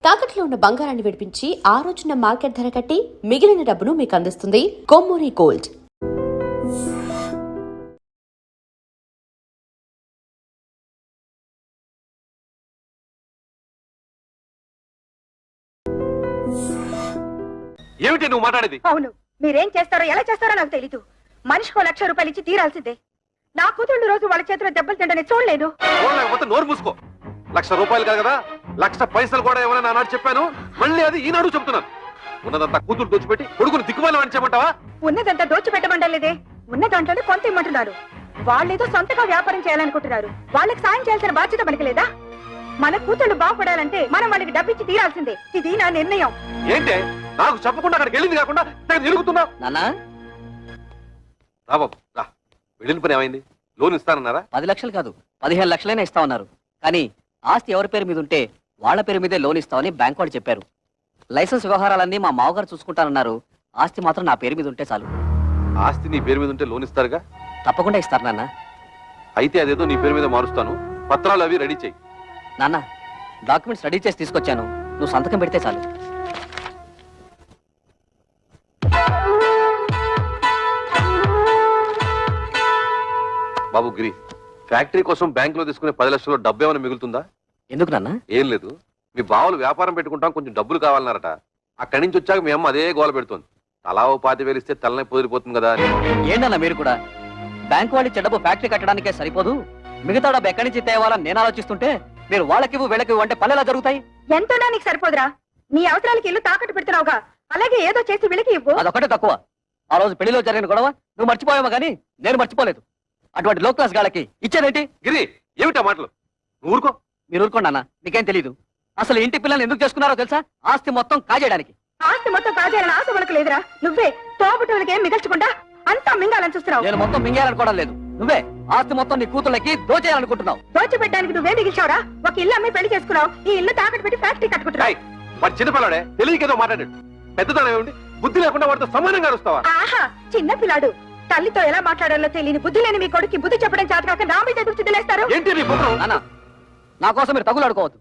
తాకట్లో ఉన్న బంగారాన్ని విడిపించి ఆ రోజున మార్కెట్ ధర కట్టి మిగిలిన డబ్బును మీకు అందిస్తుంది కొమ్మూరి గోల్డ్. ఏమిటి నువ్వు మాట్లాడేది? అవును, మీరేం చేస్తారో ఎలా చేస్తారో నాకు తెలీదు. మనిషికో 1,00,000 రూపాయలు ఇచ్చి తీరాల్సిందే. నా కూతుళ్ళు రోజు వాళ్ళ చేతిలో దెబ్బలు తింటని చూడలేదు. లేకపోతే నోరు మూసుకో. 1,00,000 రూపాయలు కాదు కదా, 1,00,000 పైసలు కూడా ఏమైనా నాడు చెప్పాను, మళ్ళీ అది ఈనాడు చెప్తున్నాను. ఉన్నదంతా కూతురు దోచిపెట్టి కొడుకుని దిక్కుమాలి వంచమంటావా? ఉన్నదంతా దోచిపెట్టమంటలేదే, ఉన్న దాంట్లోనే కొంత ఇమ్మంటున్నారు. వాళ్ళేదో సొంతగా వ్యాపారం చేయాలనుకుంటున్నారు. వాళ్ళకి సాయం చేయాల్సిన బాధ్యత మనకి లేదా? మన కూతుళ్ళు బాగుపడాలంటే మనం వాళ్ళకి డబ్బిచ్చి తీరాల్సిందే. ఇది నా నిర్ణయం. ఏంటే నాకు చెప్పకుండా అక్కడికి వెళ్ళింది కాకుండా నిలుగుతున్నావు? రా బాబు రా. వెళ్ళిన పని ఏమైంది? లోన్ ఇస్తానన్నారా? 10 లక్షలు కాదు 15 లక్షలైనా ఇస్తామన్నారు. కానీ ఆస్తి ఎవరి పేరు మీద ఉంటే వాళ్ళ పేరు మీదే లోన్ ఇస్తామని బ్యాంక్ వాళ్ళు చెప్పారు. లైసెన్స్ వ్యవహారాలన్నీ మా మామగారు చూసుకుంటానన్నారు. ఆస్తి మాత్రం నా పేరు మీద ఉంటే చాలు. ఆస్తి నీ పేరు మీద ఉంటే లోన్ ఇస్తారుగా? తప్పకుండా ఇస్తారు నాన్న. అయితే అదేదో నీ పేరు మీద మారుస్తాను, పత్రాలు అవి రెడీ చేయి. నాన్న, డాక్యుమెంట్స్ రెడీ చేసి తీసుకొచ్చాను, నువ్వు సంతకం పెడితే చాలు. బాబు గిరి, ఫ్యాక్టరీ కోసం బ్యాంకులో తీసుకునే 10 లక్షల డబ్బు ఏమైనా మిగులుతుందా? ఎందుకు నాన్న? ఏం లేదు, మీ బావులు వ్యాపారం పెట్టుకుంటాం, కొంచెం డబ్బులు కావాలన్నారట. అక్కడి నుంచి వచ్చాక మీ అమ్మ అదే గోల పెడుతుంది. తలా 5,000 ఇస్తే తలనే పొదిరిపోతుంది కదా అని. ఏంటన్నా మీరు కూడా? బ్యాంకు వాళ్ళు ఇచ్చే డబ్బు ఫ్యాక్టరీ కట్టడానికే సరిపోదు, మిగతా డబ్బు ఎక్కడి నుంచి తేవాలని నేను ఆలోచిస్తుంటే మీరు వాళ్ళకివ్వు వీళ్ళకివ్వు అంటే పల్లెలా జరుగుతాయి? ఎంతోనా నీకు సరిపోదురా? నీ అవసరాలకి ఇల్లు తాకట్టు పెడుతున్నావుగా, అలాగే ఏదో చేసి వీళ్ళకి ఇవ్వు. అదొకటే తక్కువ. ఆ రోజు పెళ్లిలో జరిగిన గొడవ నువ్వు మర్చిపోయావా కానీ నేను మర్చిపోలేదు. అటువంటి లో క్లాస్ గాళ్ళకి ఇచ్చేదేంటి? గిరి, ఏమిటా మాటలు? ఊరుకో. మీరు ఊరుకోండి అన్న, మీకేం తెలీదు. అసలు ఇంటి పిల్లల్ని ఎందుకు చేసుకున్నారో తెలుసా? ఆస్తి మొత్తం కాజేయడానికి. ఆస్తి మొత్తం కాజేయాలని ఆశ మనకు లేదురా. నువ్వే తోబుట్టులకి ఏం మిగల్చకుండా అంతా మింగాలని చూస్తున్నావు. నేను మొత్తం మింగేయాలనుకోవడం లేదు. నువ్వే ఆస్తి మొత్తం నీ కూతుళ్ళకి దోచేయాలనుకుంటున్నావు. దోచిపెట్టడానికి నువ్వే మిగిల్చావురా. ఒక ఇల్లు అమ్మి పెళ్లి చేసుకున్నావు, ఈ ఇల్లు తాకట్టు పెట్టి ఫ్యాక్టరీ కట్టుకుంటున్నావు. వాడు చిన్నపిల్లాడే, తెలియకేదో మాట్లాడాడు. పెద్దతనం ఏమిటి? బుద్ధి లేకుండా వాడితో సమానంగా వస్తావా? ఆహా, చిన్న పిల్లాడు. తల్లితో ఎలా మాట్లాడాలో తెలియని బుద్ధి లేని మీ కొడుకు బుద్ధి చెప్పడం చేతకాక నా మీద ఎదురు చిదిలేస్తారు. ఏంటి నీ బుద్ధం? నాన్న, నా కోసం మీరు తగులాడుకోవద్దు.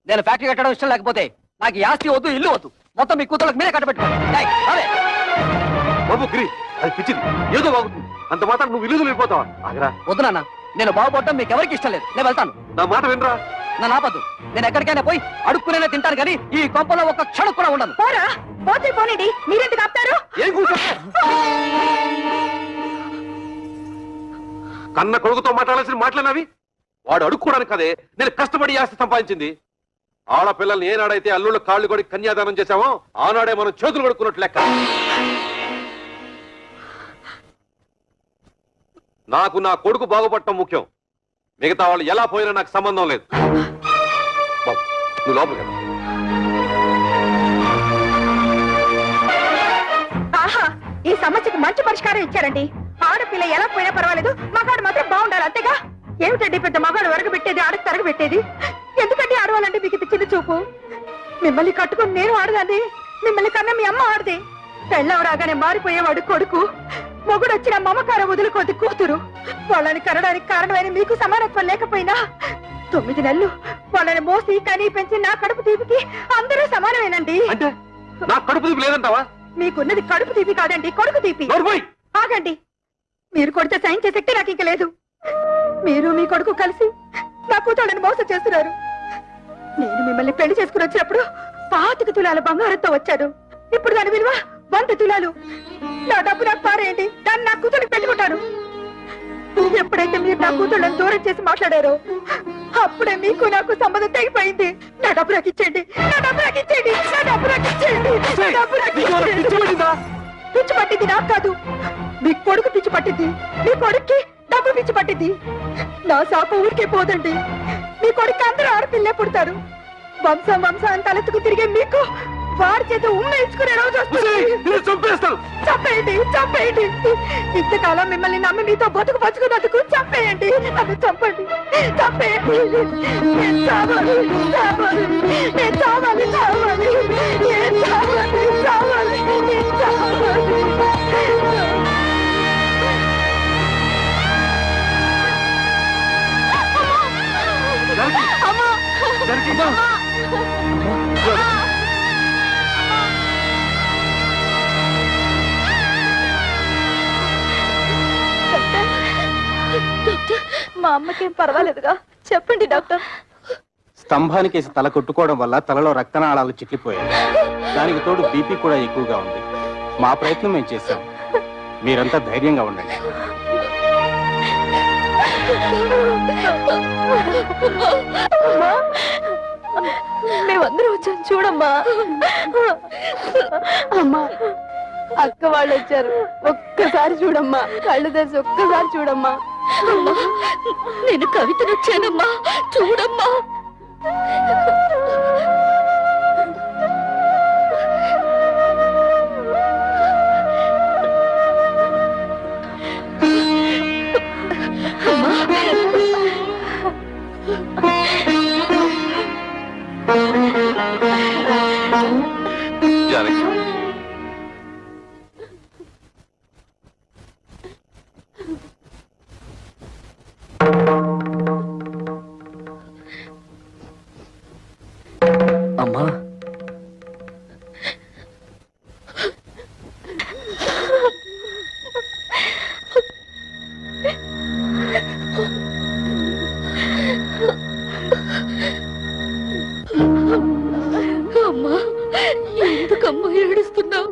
నేను ఫ్యాక్టరీ కట్టడం ఇష్టం లేకపోతే నాకు ఈ ఆస్తి వద్దు, ఇల్లు వద్దు. మొత్తం మీ కూతుళ్ళకి మీరే కట్టబెట్టుకోండి. బాబు గిరి, అది పిచ్చిది, ఏదో బాగుతుంది. అంత మాత్రం నువ్వు ఇల్లు వెళ్ళిపోతావా? ఆగరా. వద్దు నాన్న, నేను బాగుపడటం మీకు ఎవరికి ఇష్టం లేదు. నేను వెళ్తాను. నా మాట వినరా? నా నాపద్దు. నేను ఎక్కడికైనా పోయి అడుక్కునే తింటాను కానీ ఈ కొంపలో ఒక్క క్షణం కూడా ఉండను. పోరా, పోతే పోనండి. మీరెందుకు ఆపుతారు? ఏం కూర్చో? కన్న కొడుకుతో మాట్లాడాల్సిన మాటలన్నవి. వాడు అడుక్కోవడానికి కదే నేను కష్టపడి ఆస్తి సంపాదించింది. ఆడపిల్లల్ని ఏనాడైతే అల్లుళ్ళ కాళ్ళు కొడి కన్యాదానం చేశామో ఆనాడే మనం చేతులు కొడుకున్నట్లు లెక్క. నాకు నా కొడుకు బాగుపడటం ముఖ్యం. మిగతా వాళ్ళు ఎలా పోయినా నాకు సంబంధం లేదు. బాబు, నువ్వు లోపలికి వెళ్ళు. ఆహా, ఈ సమస్యకు మంచి పరిష్కారం ఇచ్చారండి. ఆడపిల్ల ఎలా పోయినా పర్వాలేదు, మగాడు మాత్రం బాగుండాలి, అంతేగా? ఏమిటండి పెద్ద మగాడు వరకు పెట్టేది, ఆడకు తరగ పెట్టేది? ఎందుకంటే ఆడవాలంటే మీకు ఇది చిన్న చూపు? మిమ్మల్ని కట్టుకుని నేను ఆడదాన్ని, మిమ్మల్ని కన్నా మీ అమ్మ ఆడదే. పెళ్ళం రాగానే మారిపోయేవాడు కొడుకు, మొగుడు వచ్చిన మమకారం వదులుకోది కూతురు. వాళ్ళని కనడానికి కారణమైన మీకు సమానత్వం లేకపోయినా 9 నెలలు వాళ్ళని మోసి కనీ పెంచి నా కడుపు తీపికి అందరూ సమానమేనండి. అంటే నా కడుపు తీపి లేదంటావా? మీకున్నది కడుపు తీపి కాదండి, కొడుకు తీపి. ఆగండి, మీరు కొడితే సైన్ చేసే శక్తి నాకు ఇంక లేదు. మీరు మీ కొడుకు కలిసి నా కూతుళ్ళని మోసం చేస్తున్నారు. నేను మిమ్మల్ని పెళ్లి చేసుకుని వచ్చినప్పుడు 25 తులాల బంగారంతో వచ్చాను. ఇప్పుడు దాని విలువ 100 తులాలు. నా డబ్బు నాకు పారేయండి, దాన్ని నా కూతురికి పెట్టుకుంటాను. ఎప్పుడైతే మీరు నా కూతుళ్ళని దూరం చేసి మాట్లాడారో అప్పుడే మీకు నాకు సంబంధం తెగిపోయింది. నా డబ్బు నాకు ఇచ్చేయండి, నా డబ్బు నాకు ఇచ్చేయండి, నా డబ్బు నాకు ఇచ్చేయండి, నా డబ్బు నాకు ఇచ్చేయండి. పిచ్చి పట్టింది నాకు కాదు, మీ కొడుకు పిచ్చి పట్టింది. మీ కొడుక్కి డబ్బు పిచ్చి పట్టింది. నా శాప ఊరికే పోదండి. మీ కొడుకు అందరూ ఆడపిల్లే పుడతారు. వంశం వంశాన్ని తలెత్తుకు తిరిగే మీకు వారి చేత ఉమ్మేసుకునే రోజు చంపేస్తాను. చంపేయండి, చంపేయండి. ఇంతకాలం మిమ్మల్ని నమ్మి మీతో బతుకు బతుకున్నందుకు చంపేయండి. నన్ను చంపండి, చంపేయండి. నేను చావాలి, చావాలి, నేను చావాలి, చావాలి, నేను చావాలి, చావాలి, నేను చావాలి. అమ్మా అమ్మకేం పర్వాలేదుగా? చెప్పండి డాక్టర్. స్తంభానికేసి తల కొట్టుకోవడం వల్ల తలలో రక్తనాళాలు చిట్లిపోయాయి. దానికి తోడు బీపీ కూడా ఎక్కువగా ఉంది. మా ప్రయత్నం మేము చేశాం. మీరంతా ధైర్యంగా ఉండండి. మేమందరం వచ్చాం చూడమ్మా. అమ్మా, అక్క వాళ్ళు వచ్చారు. ఒక్కసారి చూడమ్మా, కళ్ళు తెరిచి ఒక్కసారి చూడమ్మా. నేను కవితను వచ్చానమ్మా, చూడమ్మా. జానకి, అమ్మా, అమ్మా, ఎందుకమ్మా ఏడుస్తున్నావు?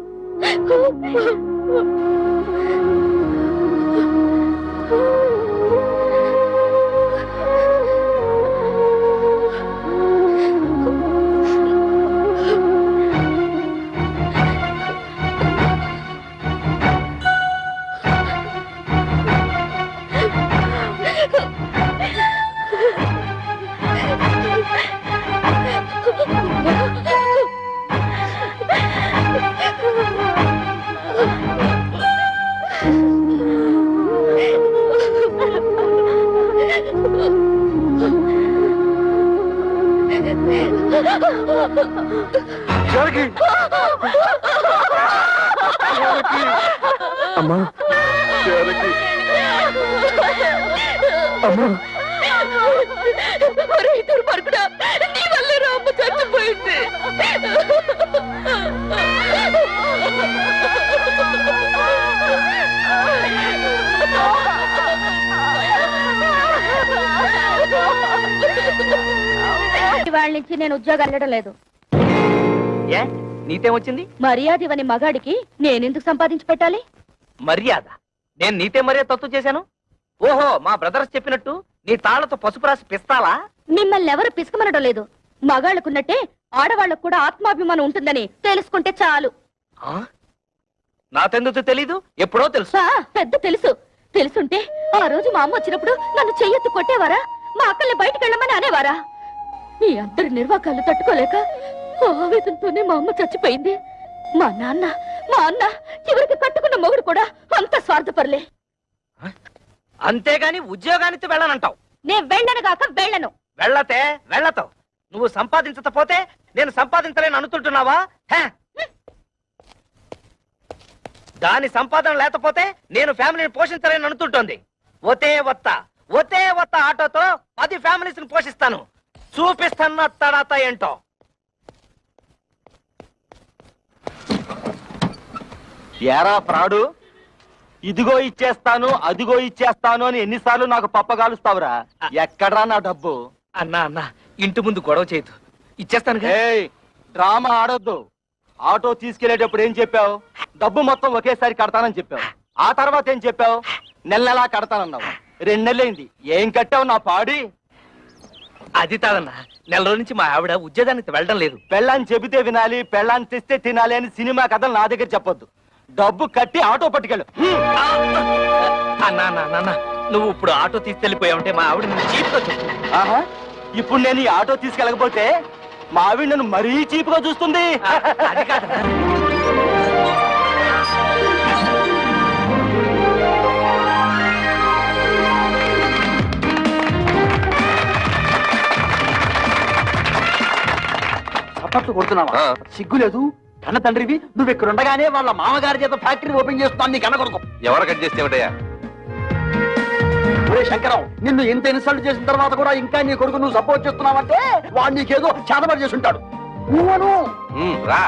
జానకి, అమ్మా, జానకి, అమ్మా, దుర్మార్గుడా, నీ వల్లే రా అమ్మ చచ్చిపోయింది. వాళ్ళ నుంచి నేను ఉద్యోగం వెళ్ళడం లేదు. ఏ నీతేమొచ్చింది? మర్యాద ఇవని మగాడికి నేనెందుకు సంపాదించి పెట్టాలి? మర్యాద? నేను నీతే మర్యాద తత్తు చేశాను? ఓహో, మా బ్రదర్స్ చెప్పినట్టు నీ తాళ్లతో పసుపు రాసి పిస్తాలా? మిమ్మల్ని ఎవరు పిసుకమనడం లేదు. మగాళ్ళకున్నట్టే ఆడవాళ్ళకు కూడా ఆత్మాభిమానం ఉంటుందని తెలుసుకుంటే చాలు. నాకెందుకు తెలీదు? ఎప్పుడో తెలుసు. పెద్ద తెలుసు. తెలుసుంటే ఆ రోజు మా అమ్మ వచ్చినప్పుడు నన్ను చెయ్యెత్తి కొట్టేవారా? మా అక్కల్ని బయటకు వెళ్ళమని అనేవారా? మీ అందరి నిర్వాకాలు తట్టుకోలేక ఆవేదనతోనే మా అమ్మ చచ్చిపోయింది. మా అన్న చివరికి కట్టుకున్న మొగుడు కూడా అంత స్వార్థపరలే. అంతేగాని ఉద్యోగానికి వెళ్ళనంటావు? నేను వెళ్ళను గాక వెళ్ళను. వెళ్ళతే వెళ్ళతావు. నువ్వు సంపాదించకపోతే నేను సంపాదించలేను అనుకుంటున్నావా? దాని సంపాదన లేకపోతే నేను ఫ్యామిలీని పోషించలేను అనుకుంటోంది. ఒతే వత్త ఆటోతో 10 ఫ్యామిలీస్ ని పోషిస్తాను. చూపిస్తున్న తడాత ఏంటో. ఏరా ప్రాడు, ఇదిగో ఇచ్చేస్తాను అదిగో ఇచ్చేస్తాను అని ఎన్నిసార్లు నాకు పప్పగాలుస్తావురా? ఎక్కడ్రా నా డబ్బు? అన్నా ఇంటి ముందు గొడవ చేయదు, ఇచ్చేస్తాను. ఏయ్, డ్రామా ఆడొద్దు. ఆటో తీసుకెళ్లేటప్పుడు ఏం చెప్పావు? డబ్బు మొత్తం ఒకేసారి కడతానని చెప్పావు. ఆ తర్వాత ఏం చెప్పావు? నెలలా కడతానన్నావు. 2 నెలలైంది, ఏం కట్టావు నా పాడి? అది కాదన్నా, నెల రోజుల నుంచి మా ఆవిడ ఉద్యోగానికి వెళ్ళడం లేదు. పెళ్ళాన్ని చెబితే వినాలి, పెళ్ళాన్ని తెస్తే తినాలి అని సినిమా కథలు నా దగ్గర చెప్పొద్దు. డబ్బు కట్టి ఆటో పట్టుకెళ్ళు. అన్నా, నువ్వు ఇప్పుడు ఆటో తీసుకెళ్లిపోయావంటే మా ఆవిడ నువ్వు చీప్గా చెప్పు. ఆహా, ఇప్పుడు నేను ఈ ఆటో తీసుకెళ్ళకపోతే మా ఆవిడ నన్ను మరీ చీప్గా చూస్తుంది. అది కాదన్నా. చప్పట్లు కొడుతున్నావా? సిగ్గు లేదు? కన్న తండ్రివి నువ్వు ఇక్కడ ఉండగానే వాళ్ళ మామగారి చేత ఫ్యాక్టరీ ఓపెన్ చేస్తున్నాను నీ కన్న కొడుకు. ఎవరు కట్ చేస్తేమిటయ్యా? ఒరే శంకరం, నిన్ను ఇంత ఇన్సల్ట్ చేసిన తర్వాత కూడా ఇంకా నీ కొడుకు నువ్వు సపోర్ట్ చేస్తున్నావంటే వాడు నీకేదో చేతబడి చేసి ఉంటాడు. రా.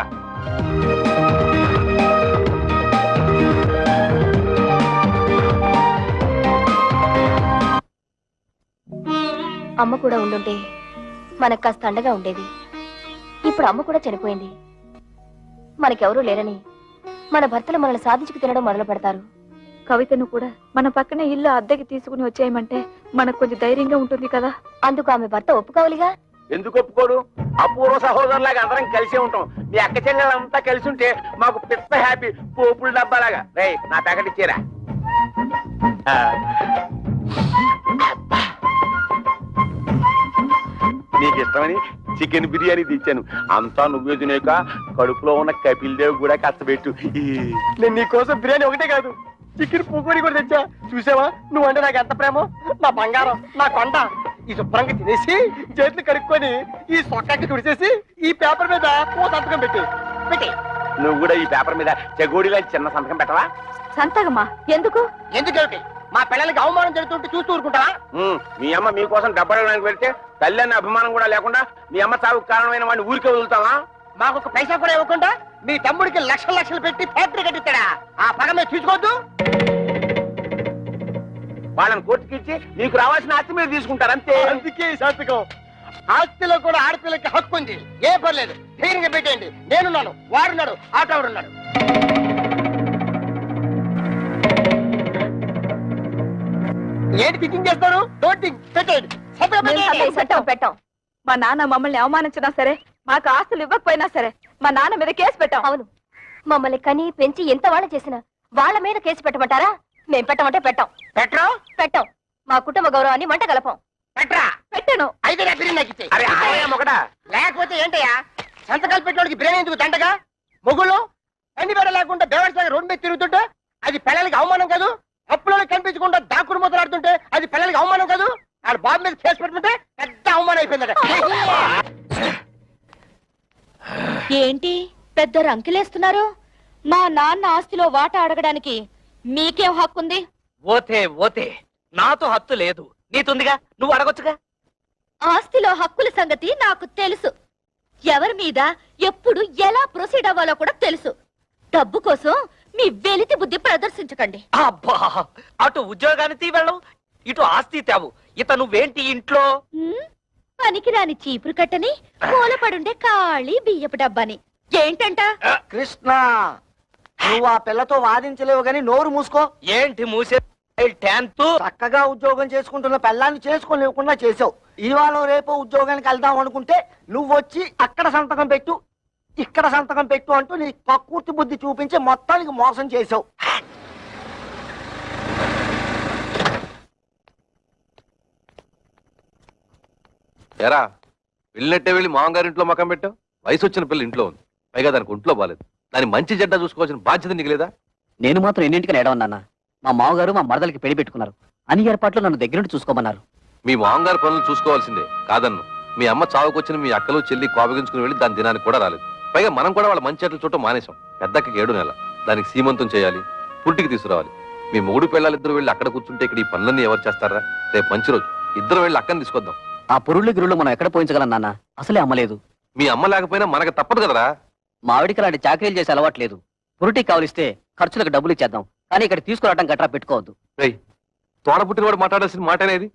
అమ్మ కూడా ఉండుంటే మనకు కాస్త అండగా ఉండేది. ఇప్పుడు అమ్మ కూడా చనిపోయింది. మనకెవరూ లేరని మన భర్తలు మనల్ని సాధించుకు తినడం మొదలు పెడతారు. కవితను కూడా మన పక్కన ఇల్లు అద్దెకి తీసుకుని వచ్చేయమంటే మనకు కొంచెం ధైర్యంగా ఉంటుంది కదా. అందుకు ఆమె భర్త ఒప్పుకోవాలిగా. ఎందుకు ఒప్పుకోడు? అపూర్వ సహోదరులాగా అందరం కలిసే ఉంటాం. మీ అక్క చెల్లెలంతా కలిసి ఉంటే మాకు పిత్త హ్యాపీ. పోపుల డబ్బాలాగా. రే నా ప్యాకెట్ ఇచ్చేరా. నీకు ఇష్టమని చికెన్ బిర్యానీ తెచ్చాను. అంతా నువ్వే తినేక కడుపులో ఉన్న కపిల్ దేవ్ కూడా కష్టపెట్టు. నేను నీకోసం బిర్యానీ ఒకటే కాదు, చికెన్ పూకోడి కూడా తెచ్చా. చూసావా నువ్వంటే నాకు ఎంత ప్రేమో. నా బంగారం, నా కొండ. ఈ శుభ్రంగా తినేసి చేతులు కడుక్కొని ఈ సొక్కకి తుడిచేసి ఈ పేపర్ మీద ఓ సంతకం పెట్టి. నువ్వు కూడా ఈ పేపర్ మీద చెగోడిలా చిన్న సంతకం పెట్టవా? సంతకమా? ఎందుకు? ఎందుకేమిటి? మా పిల్లలకి అవమానం జరుగుతుంటే చూస్తూ ఊరుకుంటావా? మీ అమ్మ మీకోసం డబ్బడానికి పెడితే తల్లి అన్న అభిమానం కూడా లేకుండా మీ అమ్మ చావుకు కారణమైన వాడిని ఊరికే వదులుతావా? మాకు ఒక పైసా కూడా ఇవ్వకుండా మీ తమ్ముడికి లక్షలు లక్షలు పెట్టి ఫ్యాక్టరీ కట్టిస్తాడా? ఆ పగ మీద తీసుకోవద్దు. వాళ్ళని కోర్టుకి ఇచ్చి నీకు రావాల్సిన ఆస్తి మీరు తీసుకుంటారు అంతే. అందుకే ఈ సంతకం. ఆస్తిలో కూడా ఆడపిల్లకి హక్కు ఉంది. ఏ పర్లేదు, ధైర్యంగా పెట్టేయండి. నేనున్నాను, వాడున్నాడు, ఆటోడున్నాడు. ఏంటి థింకింగ్ చేస్తారు? డోంట్ థింక్, పెట్టేయండి. సంతకం పెట్టాం. మా నాన్న మమ్మల్ని అవమానించినా సరే, మాకు ఆస్తులు ఇవ్వకపోయినా సరే, మా నాన్న మీద కేసు పెట్టాం. అవును, మమ్మల్ని కని పెంచి ఎంత వాళ్ళ చేసినా వాళ్ళ మీద కేసు పెట్టమంటారా? మేం పెట్టమంటే పెట్టాం. పెట్టరు? పెట్టాం. మా కుటుంబ గౌరవాన్ని మంట కలపం. పెట్టరా? పెట్టాను. అయితే నా బిర్యానీ నాకు ఇచ్చేయ్. లేకపోతే ఏంటయ్యా సంతకాలు పెట్టడానికి బిర్యానీ ఎందుకు దండగా? మొగుళ్ళు అన్ని బెడ లేకుండా బేవర్సాగా రోడ్డు మీద తిరుగుతుంటే అది పిల్లలకి అవమానం కాదు? అప్పులలో కనిపించకుండా దాక్కుడు మొదలాడుతుంటే అది పిల్లలకి అవమానం కాదు? ఆడు బాబు మీద కేసు పెట్టుకుంటే పెద్ద అవమానం అయిపోయిందట. ఏంటి పెద్ద రంకెలేస్తున్నారు? మా నాన్న ఆస్తిలో వాటా అడగడానికి మీకేం హక్కుంది? ఓతే ఓతే, నాతో హత్తు లేదు, నీతుందిగా, నువ్వు అడగొచ్చుగా. ఆస్తిలో హక్కుల సంగతి నాకు తెలుసు. ఎవరి మీద ఎప్పుడు ఎలా ప్రొసీడ్ అవ్వాలో కూడా తెలుసు. డబ్బు కోసం మీ వెలితి బుద్ధి ప్రదర్శించకండి. అబ్బా, అటు ఉద్యోగాన్ని తీవెళ్ళవు, ఇటు ఆస్తి తేవు. ఇత నువ్వేంటి ఇంట్లో? పనికిరాని చీపురు కట్టని, మూలపడుండే ఖాళీ బియ్యపు డబ్బాని. ఏంటంట? కృష్ణ, నువ్వు ఆ పిల్లతో వాదించలేవు గాని నోరు మూసుకో. ఏంటి మూసే? చక్కగా ఉద్యోగం చేసుకుంటున్న పిల్లాన్ని చేసుకోలేకుండా చేసావు. ఇవాళ రేపు ఉద్యోగానికి వెళ్దాం అనుకుంటే నువ్వు వచ్చి అక్కడ సంతకం పెట్టు, ఇక్కడ సంతకం పెట్టు అంటూ నీ కక్కుర్తి బుద్ధి చూపించి మొత్తానికి మోసం చేసావు. ఎరా వెళ్ళినట్టే వెళ్ళి మామగారింట్లో మకం పెట్టావు. వయసు వచ్చిన పిల్ల ఇంట్లో ఉంది, పైగా దానికి ఒంట్లో బాలేదు. దాని మంచి జడ్డ చూసుకోవాల్సిన బాధ్యత నీకు లేదా? నేను మాత్రం ఎన్నింటికని ఏడవన్నా. మా మామగారు మా మరదలకి పెళ్లి పెట్టుకున్నారు. అన్ని ఏర్పాట్లు నన్ను దగ్గరుండి చూసుకోమన్నారు. మీ మామగారి పనులు చూసుకోవాల్సిందే కాదన్ను. మీ అమ్మ చావుకొచ్చిన మీ అక్కలు చెల్లి కోపగించుకుని వెళ్ళి దాని దినానికి కూడా రాలేదు. పైగా మనం కూడా వాళ్ళ మంచి చెట్లు చూడటం మానేశాం. పెద్దక్కకి 7 నెలల, దానికి సీమంతం చేయాలి, పుట్టికి తీసుకురావాలి. మీ మూడు పిల్లలిద్దరు వెళ్ళి అక్కడ కూర్చుంటే ఇక్కడ ఈ పనులన్నీ ఎవరు చేస్తారా? రేపు మంచి రోజు, ఇద్దరు వెళ్ళి అక్కని తీసుకొద్దాం. ఆ పురుళ్ళు గిరుళ్ళు మనం ఎక్కడ పోయించగలం నాన్న? అసలే అమ్మలేదు. మీ అమ్మ లేకపోయినా మనకు తప్పదు కదరా. మా ఆవిడికి అలాంటి చాకరీలు చేసే అలవాట్లేదు. పురుటికి కావలిస్తే ఖర్చులకు డబ్బులు ఇచ్చేద్దాం, కానీ ఇక్కడ తీసుకురావడం గట్రా పెట్టుకోవద్దు. తోడ పుట్టినవాడు మాట్లాడాల్సిన మాట అనేది.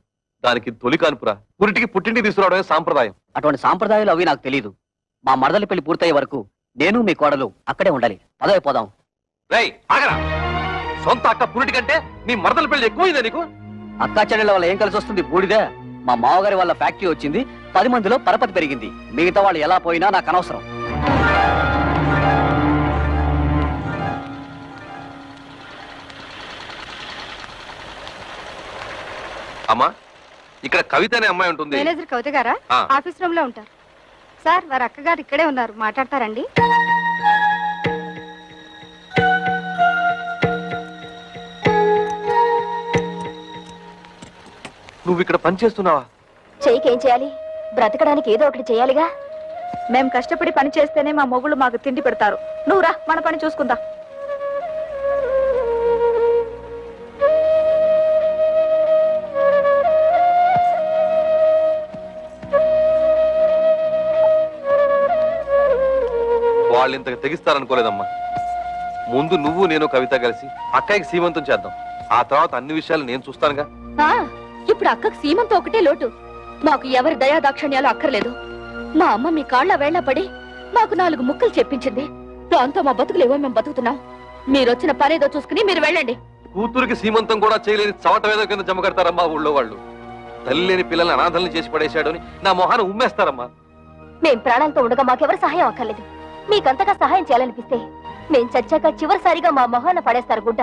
దానికి తొలి కానుపురా, పురిటికి పుట్టింటికి తీసుకురావడమే సాంప్రదాయం. అటువంటి సాంప్రదాయాలు అవి నాకు తెలియదు. మా మరదలి పెళ్లి పూర్తయ్యే వరకు నేను మీ కోడలు అక్కడే ఉండాలి. పదవి పోదాం. ఆగరా, సొంత అక్క పురిటి కంటే నీ మరదల పెళ్లి ఎక్కువైందా నీకు? అక్కా చెల్లెళ్ళ వల్ల ఏం కలిసి వస్తుంది? బూడిదే. మా మావగారి వల్ల ఫ్యాక్టరీ వచ్చింది, 10 మందిలో పరపతి పెరిగింది. మిగతా వాళ్ళు ఎలా పోయినా నాకు అనవసరం. అమ్మా, ఇక్కడ కవిత అనే అమ్మాయి ఉంటుంది. మేనేజర్ కవిత గారా? ఆఫీస్ రూమ్ లో ఉంటారు సార్. వారి అక్కగారు ఇక్కడే ఉన్నారు, మాట్లాడతారండి. నువ్వు ఇక్కడ పని చేస్తున్నావా? చెయ్యికేం చేయాలి? బ్రతకడానికి ఏదో ఒకటి చేయాలిగా. మేము కష్టపడి పని చేస్తేనే మా మొగుళ్ళు మాకు తిండి పెడతారు. నువ్వు రా, మన పని చూసుకుందా. వాళ్ళు ఇంతకు తెగిస్తారనుకోలేదమ్మా. ముందు నువ్వు నేను కవిత కలిసి అక్కయ్యకి సీమంతం చేద్దాం. ఆ తర్వాత అన్ని విషయాలు నేను చూస్తానుగా. ఇప్పుడు అక్కకు సీమంతో ఒకటే లోటు. మాకు ఎవరి దయా దాక్షణ్యాలు అక్కర్లేదు. మా అమ్మ మీ కాళ్ళ వేళ్ల పడి మాకు 4 ముక్కలు చెప్పించింది. దాంతో మా బతుకులేవో మేము బతుకుతున్నాం. మీరొచ్చిన పనేదో చూసుకుని మీరు వెళ్ళండి. కూతురికి సీమంతం కూడా చేయలేని చవటవేదో కింద జమ కడతారమ్మా ఊళ్ళో వాళ్ళు. తల్లి లేని పిల్లల్ని అనాథల్ని చేసి పడేశాడు అని నా మొహాన్ని ఉమ్మేస్తారమ్మా. మేం ప్రాణాలతో ఉండగా మాకెవరు సహాయం అక్కర్లేదు. మీకంతగా సహాయం చేయాలనిపిస్తే మేం చచ్చాక చివరిసారిగా మా మొహాన పడేస్తారు గుడ్డ,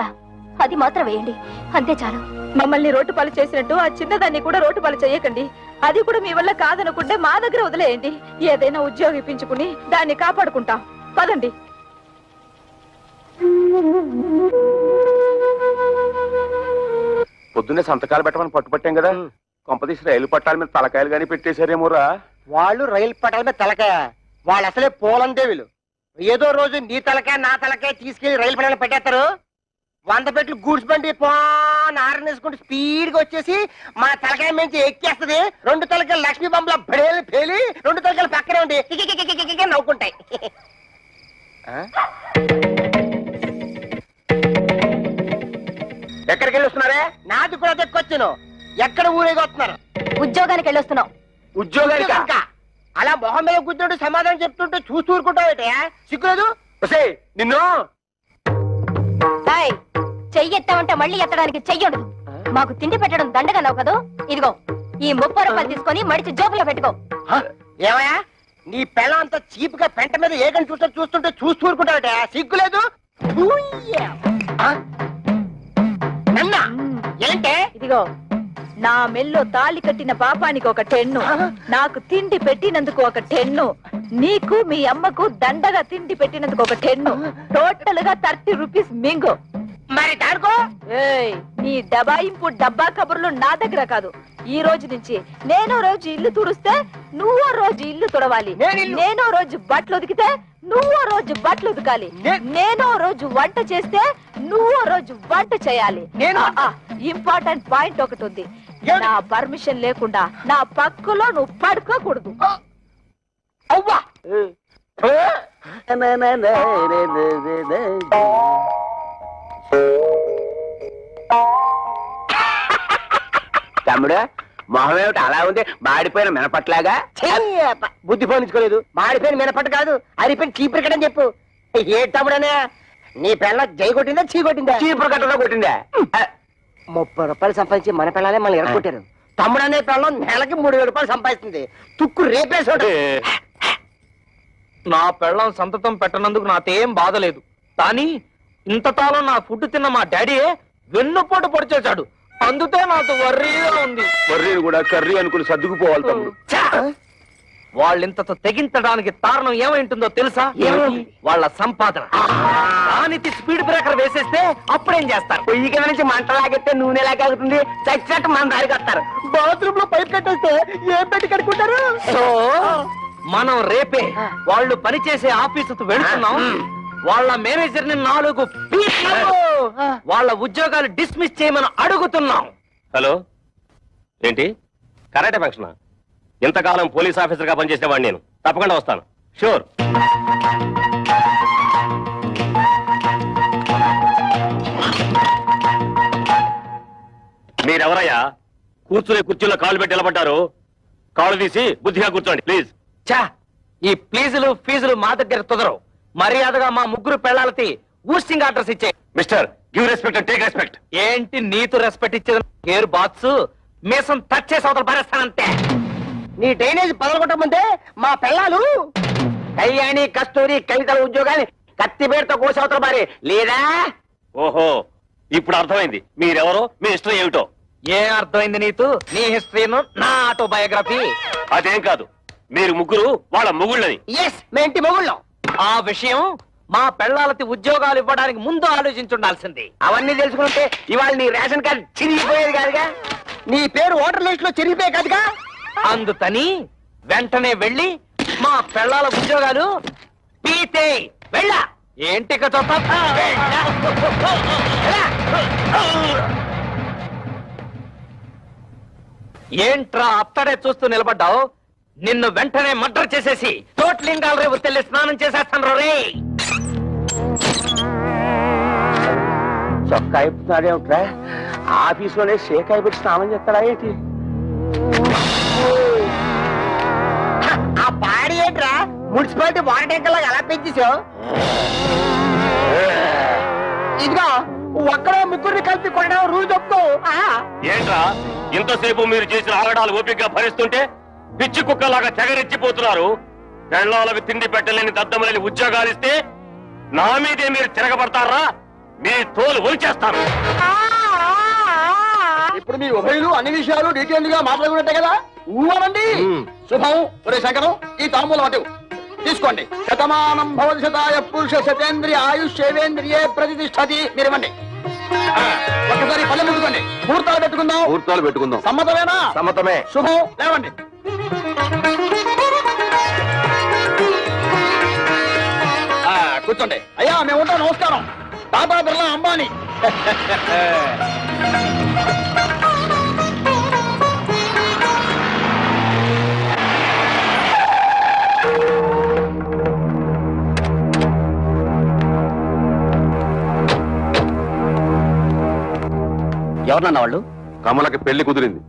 అది మాత్రం వేయండి, అంతే చాలు. మమ్మల్ని రోడ్డు పాలు చేసినట్టు ఆ చిన్నదాన్ని కూడా రోడ్డు పాలు చేయకండి. అది కూడా మీ వల్ల కాదనుకుంటే మా దగ్గర వదిలేయండి. ఏదైనా ఉద్యోగం ఇప్పించుకుని దాన్ని కాపాడుకుంటాం. పదండి. పొద్దున్నే సంతకాలు పెట్టమని పట్టుపట్టాం కదా, కొంపదీసి రైలు పట్టాల మీద తలకాయలు గానీ పెట్టేశారేమోరా. వాళ్ళు రైలు పట్టాల మీద తలకాయ, వాళ్ళు అసలే పోలందేవులు. ఏదో రోజు నీ తలకాయ నా తలకాయ తీసుకెళ్లి రైలు పట్టాల పెట్టేస్తారు. 100 పెట్లు గూడ్స్ బండి ఆరనేసుకుంటూ స్పీడ్ గా వచ్చేసి మా తలకాయ నుంచి ఎక్కేస్తది. 2 తలకాయలు లక్ష్మీ బొమ్మల బడేలు పేలి 2 తలకాయలు పక్కనే ఉండి కికికికికికికి నవ్వుకుంటాయి. ఎక్కడికి వెళ్ళి వస్తున్నారే? నాది కూడా దక్కొచ్చాను. ఎక్కడ ఊరేగి వస్తున్నారు? ఉద్యోగానికి వెళ్ళొస్తున్నాం. ఉద్యోగానికి అలా మొహం మీద కూర్చుంటూ సమాధానం చెప్తుంటే చూస్తూ ఊరుకుంటావు. సిగ్గులేదు? నిన్ను హాయ్, చెయ్యి ఎత్తామంటే మళ్ళీ ఎత్తడానికి చెయ్యడు. మాకు తిండి పెట్టడం దండగన్నావు కదూ, ఇదిగో ఈ 30 రూపాయలు తీసుకొని మడిచి జోబులో పెట్టుకో. ఏమయ్యా, నీ పెళ్ళం అంతా చీప్ గా పెంట మీద ఏగని చూస్తుంటే చూస్తూ ఊరుకుంటావట. సిగ్గులేదు? నన్నా ఏంటే? ఇదిగో నా మెల్లో తాళి కట్టిన పాపానికి ఒక 10, నాకు తిండి పెట్టినందుకు ఒక 10, నీకు మీ అమ్మకు దండగా తిండి పెట్టినందుకు ఒక 10, టోటల్ గా 30 రూపీస్ మింగు. మరి దాడుకో. ఏయ్, నీ డబాయింపు డబ్బా కబుర్లు నా దగ్గర కాదు. ఈ రోజు నుంచి నేనో రోజు ఇల్లు తుడిస్తే నువ్వో రోజు ఇల్లు తుడవాలి. నేనో రోజు బట్టలు ఉతికితే నువ్వో రోజు బట్టలు ఉతకాలి. నేనో రోజు వంట చేస్తే నువ్వో రోజు వంట చేయాలి. ఇంపార్టెంట్ పాయింట్ ఒకటి ఉంది, నా పర్మిషన్ లేకుండా నా పక్కలో నువ్వు పడుకోకూడదు. అవ్వా తమ్ముడు, మొహం ఏమిటి అలా ఉంది? మాడిపోయిన మినపట్లాగా. బుద్ధి పోనించుకోలేదు. మాడిపోయిన మినపట్టు కాదు, అరిపోయిన చీపురు కట్టని చెప్పు. ఏ తమ్ముడనే, నీ పిల్ల జై కొట్టిందా చీ కొట్టిందా? చీపురు కట్టలో కొట్టిందా? 30 రూపాయలు సంపాదించి మన పిల్లలే మనం ఎరగొట్టారు. తమ్ముడనే పిల్లం నెలకి 3000 రూపాయలు సంపాదిస్తుంది. తుక్కు రేపేసాడు. నా పెళ్ళం సంతతం పెట్టనందుకు నాకేం బాధ లేదు, కానీ ఇంతకాలం నా ఫుడ్ తిన్న మా డాడీ వెన్నుపోటు పొడిచేశాడు. అందుకే నాకు వర్రీగా ఉంది. వర్రీని కూడా కర్రీ అనుకుని సర్దుకుపోవాలి తమ్ముడు. వాళ్ళింతతో తెగించడానికి కారణం ఏమైంటుందో తెలుసా? వాళ్ళ సంపాదన. దానికి స్పీడ్ బ్రేకర్ వేసేస్తే అప్పుడేం చేస్తారు? పొయ్యి కింద నుంచి మంట లాగెత్తే నూనె లాగవుతుంది. చచ్చినట్టు మన దారికి వస్తారు. బాత్రూమ్ లో పైప్ కట్టేస్తే ఏం పెట్టి కట్టుకుంటారు? సో మనం రేపే వాళ్ళు పనిచేసే ఆఫీసుకు వెళ్తున్నాం. వాళ్ళ మేనేజర్ ని 4 పీట్లు వాళ్ళ ఉద్యోగాలు డిస్మిస్ చేయమని అడుగుతున్నాం. హలో, ఏంటి కరాటే ఫంక్షన్? ఇంతకాలం పోలీస్ ఆఫీసర్ గా పనిచేసేవాడిని నేను. తప్పకుండా వస్తాను, షూర్. మీరెవరయ్యా కూర్చునే కుర్చీలో కాళ్ళు పెట్టి నిలబడ్డారు? కాళ్ళు తీసి బుద్ధిగా కూర్చోండి ప్లీజ్. చా, ఈ ప్లీజులు ఫీజులు మా దగ్గర కుదరవు. మర్యాదగా మా 3 పెళ్ళాలకి ఊస్టింగ్ ఆర్డర్స్ ఇచ్చే. Mister, give respect and take respect. ఏంటి నీతు రెస్పెక్ట్ ఇచ్చేది? కేర్ బాత్స్ మీసం టచ్ చేసి అవతల పారేస్తానంతే. నీ డ్రైనేజ్ పగలగొట్టమంటే మా పిల్లలు కళ్యాణి, కస్తూరి, కవితల ఉద్యోగాన్ని కత్తిపేరుతో కోసవతల పారే లేదా? ఓహో, ఇప్పుడు అర్థమైంది మీరెవరో, మీ హిస్టరీ ఏమిటో. ఏం అర్థమైంది నీతు? నీ హిస్టరీను, నా ఆటోబయోగ్రఫీ. అదేం కాదు, మీరు ముగ్గురు వాళ్ళ మొగుళ్ళని. ఎస్, మేంటి మొగుళ్ళం. ఆ విషయం మా పెళ్ళాలకి ఉద్యోగాలు ఇవ్వడానికి ముందు ఆలోచించుండాల్సింది. అవన్నీ తెలుసుకుంటే ఇవాళ నీ రేషన్ కార్డు చిరిగిపోయేది కాదుగా, నీ పేరు ఓటర్ లిస్ట్ లో చిరిగిపోయే కాదుగా. అందుకని వెంటనే వెళ్ళి మా పెళ్ళాల ఉద్యోగాలు పీతే వెళ్ళా. ఏంటి ఏంట్రా అత్తడే చూస్తూ నిలబడ్డావు? నిన్ను వెంటనే మర్డర్ చేసేసి తోట్లింగాల రేపు తెల్లి స్నానం చేసేస్తాను రే. చొక్కా అయిపోతున్నాడేమిట్రా? ఆఫీసులోనే షేక్ అయిపోయి స్నానం చేస్తాడా ఏంటి? మున్సిపాలిటీ వాటర్ ట్యాంకర్ లాగా ఎలా పెంచేసావు? ఇదిగో ఒక్కడే ముగ్గురిని కలిపి కొనడం రూల్ చెప్తూ. ఏంట్రా ఇంతసేపు మీరు చేసిన ఆగడాలు ఓపికగా భరిస్తుంటే పిచ్చి కుక్కలాగా తెగరెచ్చిపోతున్నారు. పెళ్ళాలకు తిండి పెట్టలేని దద్దమలేని ఉద్యోగాలు ఇస్తే నా మీదే మీరు తిరగబడతారా? మీ తోలు ఒలిచేస్తాను. ఇప్పుడు మీ ఉభయులు అన్ని విషయాలు డీటెయిల్ గా మాట్లాడుకున్నట్టే కదా? ఊరండి. శుభం. ఒరే శంకరం, ఈ తాంబూలం అటు తీసుకోండి. శతమానం భవతి శతాయ పురుష శతేంద్రియ ఆయుష్యేంద్రియే ప్రతిష్టతి. మీరివ్వండి. ఒక్కసారి పల్లె ముట్టుకోండి. ముహూర్తాలు పెట్టుకుందాం. ముహూర్తాలు పెట్టుకుందాం. సమ్మతమేనా? సమ్మతమే. శుభం. లేవండి. కూర్చోండి. అయ్యా మేము ఉంటాం. నమస్కారం. టాటా బిర్లా అంబానీ. ఎవరన్నా వాళ్ళు? కమలకి పెళ్లి కుదిరింది.